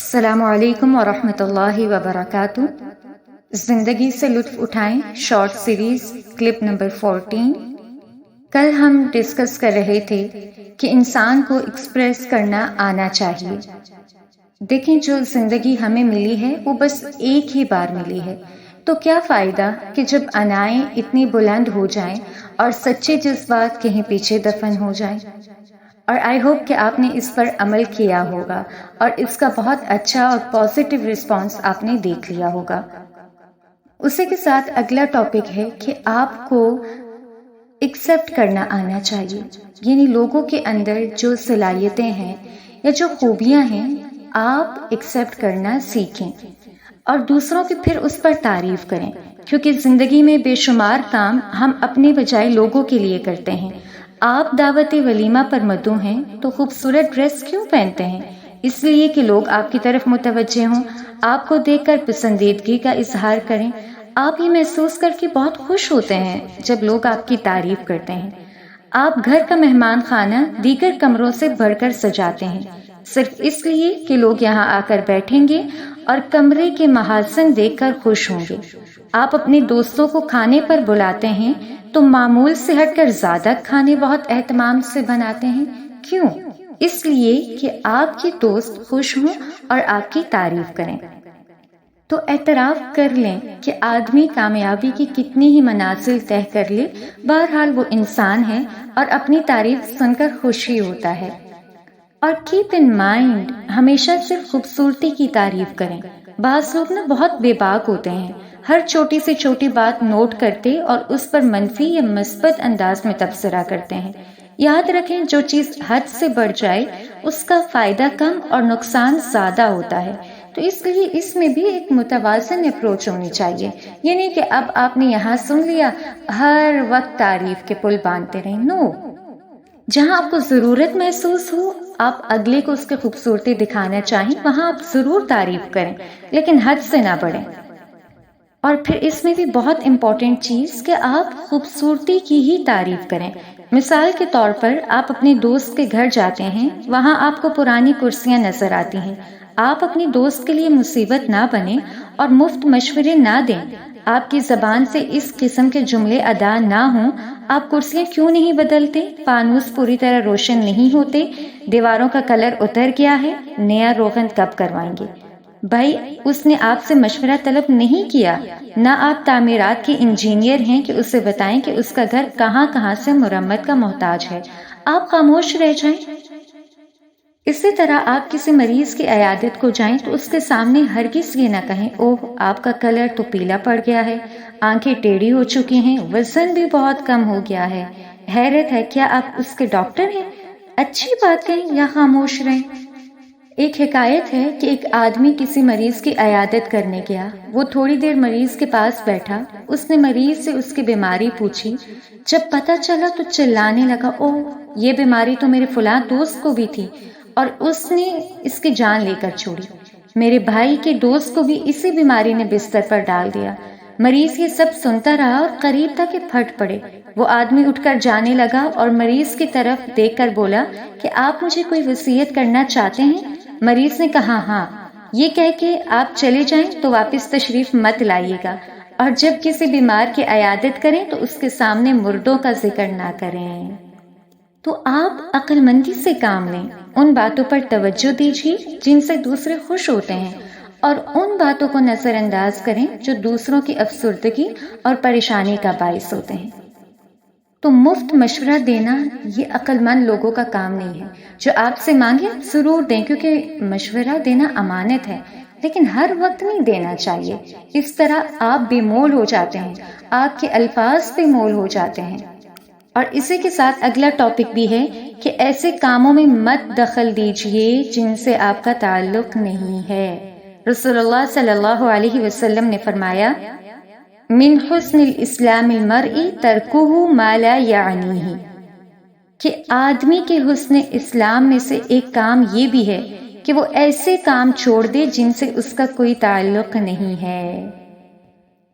السلام علیکم ورحمۃ اللہ وبرکاتہ۔ زندگی سے لطف اٹھائیں شارٹ سیریز کلپ نمبر 14۔ کل ہم ڈسکس کر رہے تھے کہ انسان کو ایکسپریس کرنا آنا چاہیے۔ دیکھیں، جو زندگی ہمیں ملی ہے وہ بس ایک ہی بار ملی ہے، تو کیا فائدہ کہ جب انائیں اتنی بلند ہو جائیں اور سچے جذبات کہیں پیچھے دفن ہو جائیں۔ اور آئی ہوپ کہ آپ نے اس پر عمل کیا ہوگا اور اس کا بہت اچھا اور پازیٹیو رسپانس آپ نے دیکھ لیا ہوگا۔ اسی کے ساتھ اگلا ٹاپک ہے کہ آپ کو ایکسیپٹ کرنا آنا چاہیے، یعنی لوگوں کے اندر جو صلاحیتیں ہیں یا جو خوبیاں ہیں آپ ایکسیپٹ کرنا سیکھیں اور دوسروں کی پھر اس پر تعریف کریں، کیونکہ زندگی میں بے شمار کام ہم اپنے بجائے لوگوں کے لیے کرتے ہیں۔ آپ دعوت ولیمہ پر مدعو ہیں تو خوبصورت ڈریس کیوں پہنتے ہیں؟ اس لیے کہ لوگ آپ کی طرف متوجہ ہوں، آپ کو دیکھ کر پسندیدگی کا اظہار کریں۔ آپ یہ محسوس کر کے بہت خوش ہوتے ہیں جب لوگ آپ کی تعریف کرتے ہیں۔ آپ گھر کا مہمان خانہ دیگر کمروں سے بڑھ کر سجاتے ہیں، صرف اس لیے کہ لوگ یہاں آ کر بیٹھیں گے اور کمرے کے محاسن دیکھ کر خوش ہوں گے۔ آپ اپنے دوستوں کو کھانے پر بلاتے ہیں تو معمول سے ہٹ کر زیادہ کھانے بہت اہتمام سے بناتے ہیں۔ کیوں؟ اس لیے کہ آپ کے دوست خوش ہوں اور آپ کی تعریف کریں۔ تو اعتراف کر لیں کہ آدمی کامیابی کی کتنی ہی منازل طے کر لے، بہرحال وہ انسان ہے اور اپنی تعریف سن کر خوشی ہوتا ہے۔ اور کیپ ان مائنڈ، ہمیشہ صرف خوبصورتی کی تعریف کریں۔ بعض لوگ بہت بے باک ہوتے ہیں، ہر چھوٹی سے چھوٹی بات نوٹ کرتے اور اس پر منفی یا مثبت انداز میں تبصرہ کرتے ہیں۔ یاد رکھیں، جو چیز حد سے بڑھ جائے اس کا فائدہ کم اور نقصان زیادہ ہوتا ہے، تو اس لیے اس میں بھی ایک متوازن اپروچ ہونی چاہیے۔ یعنی کہ اب آپ نے یہاں سن لیا، ہر وقت تعریف کے پل باندھتے رہیں۔ نو، جہاں آپ کو ضرورت محسوس ہو، آپ اگلے کو اس کی خوبصورتی دکھانا چاہیں، وہاں آپ ضرور تعریف کریں، لیکن حد سے نہ بڑھیں۔ اور پھر اس میں بھی بہت امپورٹنٹ چیز کہ آپ خوبصورتی کی ہی تعریف کریں۔ مثال کے طور پر آپ اپنے دوست کے گھر جاتے ہیں، وہاں آپ کو پرانی کرسیاں نظر آتی ہیں۔ آپ اپنی دوست کے لیے مصیبت نہ بنیں اور مفت مشورے نہ دیں۔ آپ کی زبان سے اس قسم کے جملے ادا نہ ہوں، آپ کرسیاں کیوں نہیں بدلتے؟ فانوس پوری طرح روشن نہیں ہوتے؟ دیواروں کا کلر اتر گیا ہے؟ نیا روغن کب کروائیں گے؟ بھائی، اس نے آپ سے مشورہ طلب نہیں کیا، نہ آپ تعمیرات کے انجینئر ہیں کہ اسے بتائیں کہ اس کا گھر کہاں کہاں سے مرمت کا محتاج ہے۔ آپ خاموش رہ جائیں۔ اسی طرح آپ کسی مریض کی عیادت کو جائیں تو اس کے سامنے ہرگز یہ نہ کہیں، اوہ آپ کا کلر تو پیلا پڑ گیا ہے، آنکھیں ٹیڑھی ہو چکی ہیں، وزن بھی بہت کم ہو گیا ہے۔ حیرت ہے، کیا آپ اس کے ڈاکٹر ہیں؟ اچھی بات کہیں یا خاموش رہیں۔ ایک حکایت ہے کہ ایک آدمی کسی مریض کی عیادت کرنے گیا۔ وہ تھوڑی دیر مریض کے پاس بیٹھا، اس نے مریض سے اس کی بیماری پوچھی۔ جب پتہ چلا تو چلانے لگا، اوہ یہ بیماری تو میرے فلاں دوست کو بھی تھی اور اس نے اس کی جان لے کر چھوڑی۔ میرے بھائی کے دوست کو بھی اسی بیماری نے بستر پر ڈال دیا۔ مریض یہ سب سنتا رہا اور قریب تھا کہ پھٹ پڑے۔ وہ آدمی اٹھ کر جانے لگا اور مریض کی طرف دیکھ کر بولا کہ آپ مجھے کوئی وصیت کرنا چاہتے ہیں؟ مریض نے کہا ہاں۔ یہ کہہ کے آپ چلے جائیں تو واپس تشریف مت لائیے گا، اور جب کسی بیمار کی عیادت کریں تو اس کے سامنے مردوں کا ذکر نہ کریں۔ تو آپ عقل مندی سے کام لیں، ان باتوں پر توجہ دیجیے جن سے دوسرے خوش ہوتے ہیں، اور ان باتوں کو نظر انداز کریں جو دوسروں کی افسردگی اور پریشانی کا باعث ہوتے ہیں۔ تو مفت مشورہ دینا یہ عقل مند لوگوں کا کام نہیں ہے۔ جو آپ سے مانگے ضرور دیں، کیونکہ مشورہ دینا امانت ہے، لیکن ہر وقت نہیں دینا چاہیے۔ اس طرح آپ بے مول ہو جاتے ہیں، آپ کے الفاظ بے مول ہو جاتے ہیں۔ اور اسی کے ساتھ اگلا ٹاپک بھی ہے کہ ایسے کاموں میں مت دخل دیجیے جن سے آپ کا تعلق نہیں ہے۔ رسول اللہ صلی اللہ علیہ وسلم نے فرمایا، من حسن الاسلام المرء ترکہ ما لا یعنیہ، کہ آدمی کے حسن اسلام میں سے ایک کام یہ بھی ہے کہ وہ ایسے کام چھوڑ دے جن سے اس کا کوئی تعلق نہیں ہے۔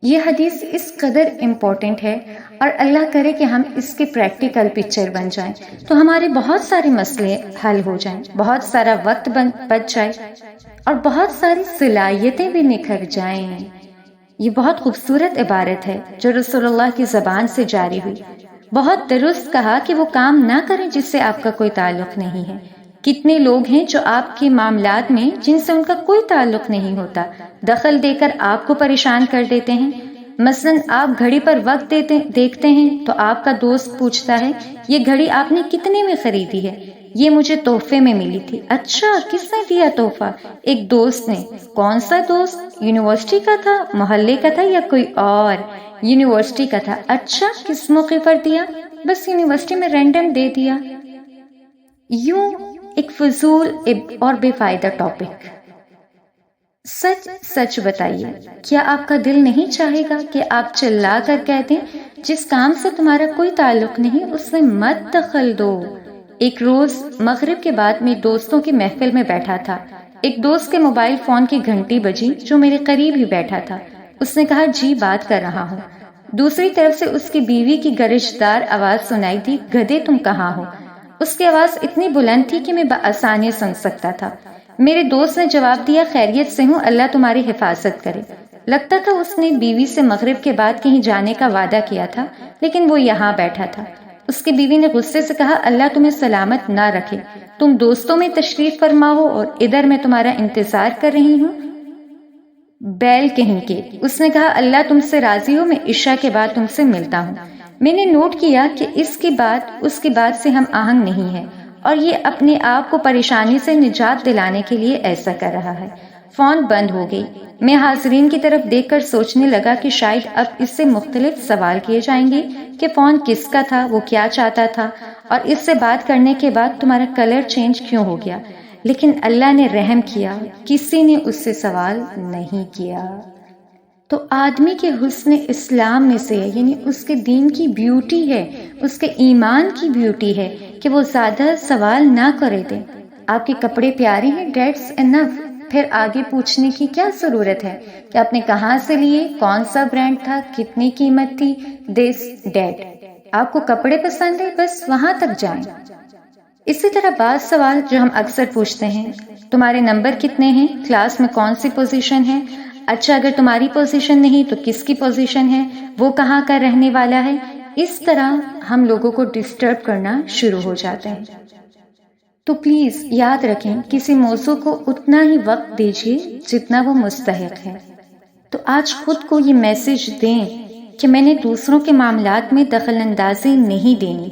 یہ حدیث اس قدر امپورٹنٹ ہے اور اللہ کرے کہ ہم اس کے پریکٹیکل پکچر بن جائیں تو ہمارے بہت سارے مسئلے حل ہو جائیں، بہت سارا وقت بچ جائے اور بہت ساری صلاحیتیں بھی نکھر جائیں۔ یہ بہت خوبصورت عبارت ہے جو رسول اللہ کی زبان سے جاری ہوئی۔ بہت درست کہا کہ وہ کام نہ کریں جس سے آپ کا کوئی تعلق نہیں ہے۔ کتنے لوگ ہیں جو آپ کے معاملات میں جن سے ان کا کوئی تعلق نہیں ہوتا دخل دے کر آپ کو پریشان کر دیتے ہیں۔ مثلاً آپ گھڑی پر وقت دیکھتے ہیں تو آپ کا دوست پوچھتا ہے یہ گھڑی آپ نے کتنے میں خریدی ہے؟ یہ مجھے تحفے میں ملی تھی۔ اچھا، کس نے دیا تحفہ؟ ایک دوست نے۔ کون سا دوست؟ یونیورسٹی کا تھا، محلے کا تھا یا کوئی اور؟ یونیورسٹی کا تھا۔ اچھا، کس موقع پر دیا؟ بس یونیورسٹی میں رینڈم دے دیا۔ یوں ایک فضول اور بے فائدہ ٹاپک۔ سچ بتائیے، کیا آپ کا دل نہیں چاہے گا کہ آپ چلا کر کہہ دیں جس کام سے تمہارا کوئی تعلق نہیں اس میں مت دخل دو؟ ایک روز مغرب کے بعد میں دوستوں کی محفل میں بیٹھا تھا۔ ایک دوست کے موبائل فون کی گھنٹی بجی جو میرے قریب ہی بیٹھا تھا۔ اس نے کہا جی بات کر رہا ہوں۔ دوسری طرف سے اس کی بیوی کی گرجدار آواز سنائی دی، گدھے تم کہاں ہو؟ اس کی آواز اتنی بلند تھی کہ میں بآسانی سن سکتا تھا۔ میرے دوست نے جواب دیا خیریت سے ہوں، اللہ تمہاری حفاظت کرے۔ لگتا تھا اس نے بیوی سے مغرب کے بعد کہیں جانے کا وعدہ کیا تھا لیکن وہ یہاں بیٹھا تھا۔ اس کی بیوی نے غصے سے کہا اللہ تمہیں سلامت نہ رکھے، تم دوستوں میں تشریف فرما ہو اور ادھر میں تمہارا انتظار کر رہی ہوں۔ بیل کہیں کے۔ اس نے کہا اللہ تم سے راضی ہو، میں عشاء کے بعد تم سے ملتا ہوں۔ میں نے نوٹ کیا کہ اس کی بات سے ہم آہنگ نہیں ہے اور یہ اپنے آپ کو پریشانی سے نجات دلانے کے لیے ایسا کر رہا ہے۔ فون بند ہو گئی۔ میں حاضرین کی طرف دیکھ کر سوچنے لگا کہ شاید اب اس سے مختلف سوال کیے جائیں گے کہ فون کس کا تھا، وہ کیا چاہتا تھا اور اس سے بات کرنے کے بعد تمہارا کلر چینج کیوں ہو گیا۔ لیکن اللہ نے رحم کیا، کسی نے اس سے سوال نہیں کیا۔ تو آدمی کے حسن اسلام میں سے یعنی اس کے دین کی بیوٹی ہے، اس کے ایمان کی بیوٹی ہے کہ وہ زیادہ سوال نہ کرے دیں۔ آپ کے کپڑے پیارے ہیں، دیٹس انف۔ پھر آگے پوچھنے کی کیا ضرورت ہے کہ آپ نے کہاں سے لیے، کون سا برانڈ تھا، کتنی قیمت تھی، دس ڈیٹ۔ آپ کو کپڑے پسند ہے، بس وہاں تک جائیں۔ اسی طرح بعض سوال جو ہم اکثر پوچھتے ہیں، تمہارے نمبر کتنے ہیں، کلاس میں کون سی پوزیشن ہے، اچھا اگر تمہاری پوزیشن نہیں تو کس کی پوزیشن ہے، وہ کہاں کا رہنے والا ہے، اس طرح ہم لوگوں کو ڈسٹرب کرنا شروع ہو جاتے ہیں۔ تو پلیز یاد رکھیں کسی موضوع کو اتنا ہی وقت دیجیے جتنا وہ مستحق ہے۔ تو آج خود کو یہ میسج دیں کہ میں نے دوسروں کے معاملات میں دخل اندازی نہیں دینی۔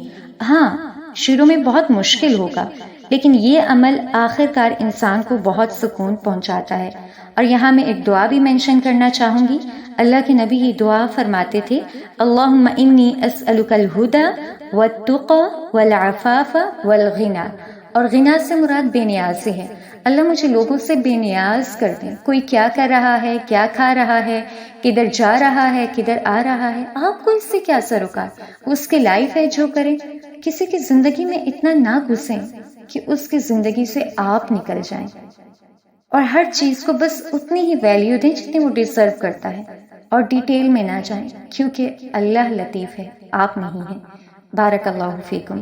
ہاں شروع میں بہت مشکل ہوگا لیکن یہ عمل آخر کار انسان کو بہت سکون پہنچاتا ہے۔ اور یہاں میں ایک دعا بھی مینشن کرنا چاہوں گی۔ اللہ کے نبی یہ دعا فرماتے تھے اللہم انی اسألک الہدی والتقی والعفاف والغنی، اور غنا سے مراد بے نیازی ہے۔ اللہ مجھے لوگوں سے بے نیاز کر دیں۔ کوئی کیا کر رہا ہے، کیا کھا رہا ہے، کدھر جا رہا ہے، کدھر آ رہا ہے، آپ کو اس سے کیا سروکار، اس کی لائف ہے جو کرے۔ کسی کی زندگی میں اتنا نہ گھسیں کہ اس کی زندگی سے آپ نکل جائیں، اور ہر چیز کو بس اتنی ہی ویلیو دیں جتنی وہ ڈیزرو کرتا ہے، اور ڈیٹیل میں نہ جائیں کیونکہ اللہ لطیف ہے، آپ نہیں ہیں۔ بارک اللہ فیکم۔